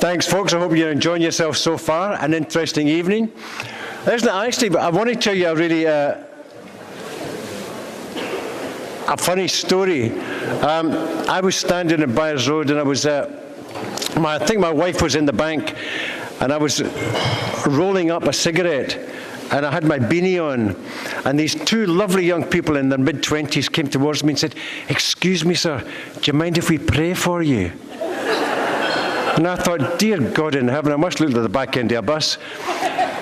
Thanks, folks. I hope you're enjoying yourself so far. An interesting evening. Isn't it, actually? But I want to tell you a really a funny story. I was standing in Byres Road, and I was I think my wife was in the bank, and I was rolling up a cigarette, and I had my beanie on, and these two lovely young people in their mid-20s came towards me and said, "Excuse me, sir, do you mind if we pray for you?" And I thought, dear God in heaven, I must look at the back end of a bus.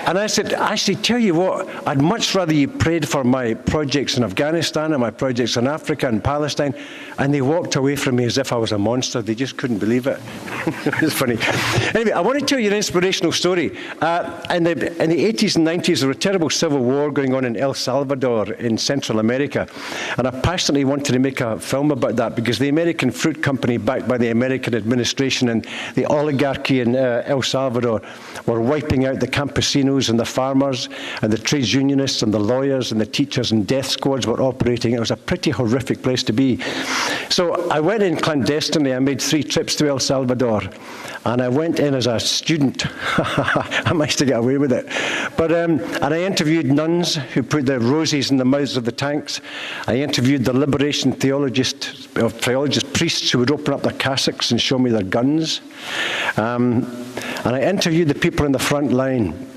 And I said, actually, tell you what, I'd much rather you prayed for my projects in Afghanistan and my projects in Africa and Palestine. And they walked away from me as if I was a monster. They just couldn't believe it. It was funny. Anyway, I want to tell you an inspirational story. In the 80s and 90s, there was a terrible civil war going on in El Salvador in Central America. And I passionately wanted to make a film about that because the American fruit company backed by the American administration and the oligarchy in El Salvador were wiping out the campesinos and the farmers and the trades unionists and the lawyers and the teachers, and death squads were operating. It was a pretty horrific place to be. So I went in clandestinely. I made 3 trips to El Salvador, and I went in as a student. I managed to get away with it. But and I interviewed nuns who put the roses in the mouths of the tanks. I interviewed the liberation theologist priests who would open up their cassocks and show me their guns. And I interviewed the people in the front line.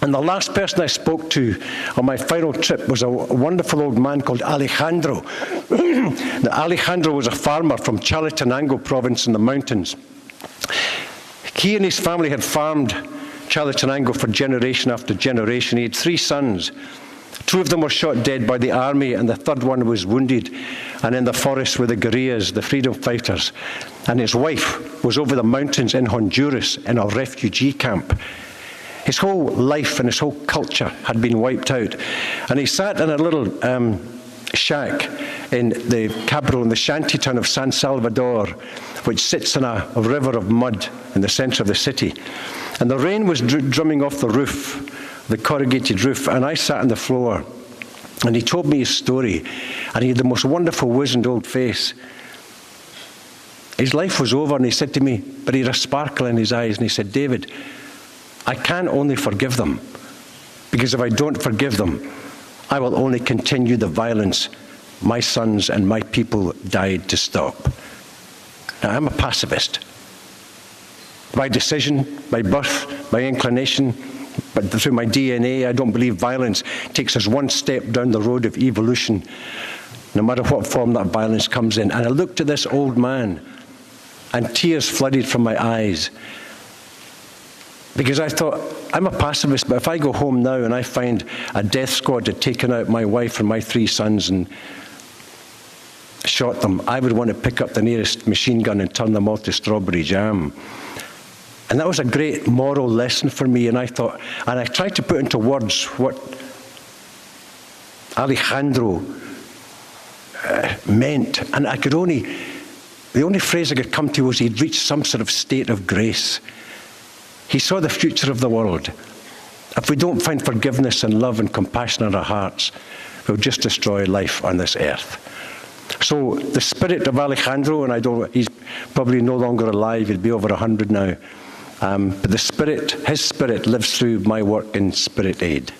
And the last person I spoke to on my final trip was a wonderful old man called Alejandro. Now, Alejandro was a farmer from Chalatenango province in the mountains. He and his family had farmed Chalatenango for generation after generation. He had 3 sons. 2 of them were shot dead by the army, and the 3rd one was wounded and in the forest with the guerrillas, the freedom fighters. And his wife was over the mountains in Honduras in a refugee camp. His whole life and his whole culture had been wiped out. And he sat in a little shack in the capital, in the shanty town of San Salvador, which sits in a river of mud in the center of the city. And the rain was drumming off the roof, the corrugated roof, and I sat on the floor. And he told me his story, and he had the most wonderful wizened old face. His life was over, and he said to me, but he had a sparkle in his eyes, and he said, "David, I can only forgive them, because if I don't forgive them, I will only continue the violence my sons and my people died to stop." Now, I'm a pacifist. By decision, by birth, by inclination, but through my DNA, I don't believe violence takes us one step down the road of evolution, no matter what form that violence comes in. And I looked at this old man, and tears flooded from my eyes. Because I thought, I'm a pacifist, but if I go home now and I find a death squad had taken out my wife and my 3 sons and shot them, I would want to pick up the nearest machine gun and turn them all to strawberry jam. And that was a great moral lesson for me, and I thought, and I tried to put into words what Alejandro meant, and the only phrase I could come to was he'd reached some sort of state of grace. He saw the future of the world. If we don't find forgiveness and love and compassion in our hearts, we'll just destroy life on this earth. So the spirit of Alejandro, and he's probably no longer alive, he'd be over 100 now, but his spirit lives through my work in Spirit Aid.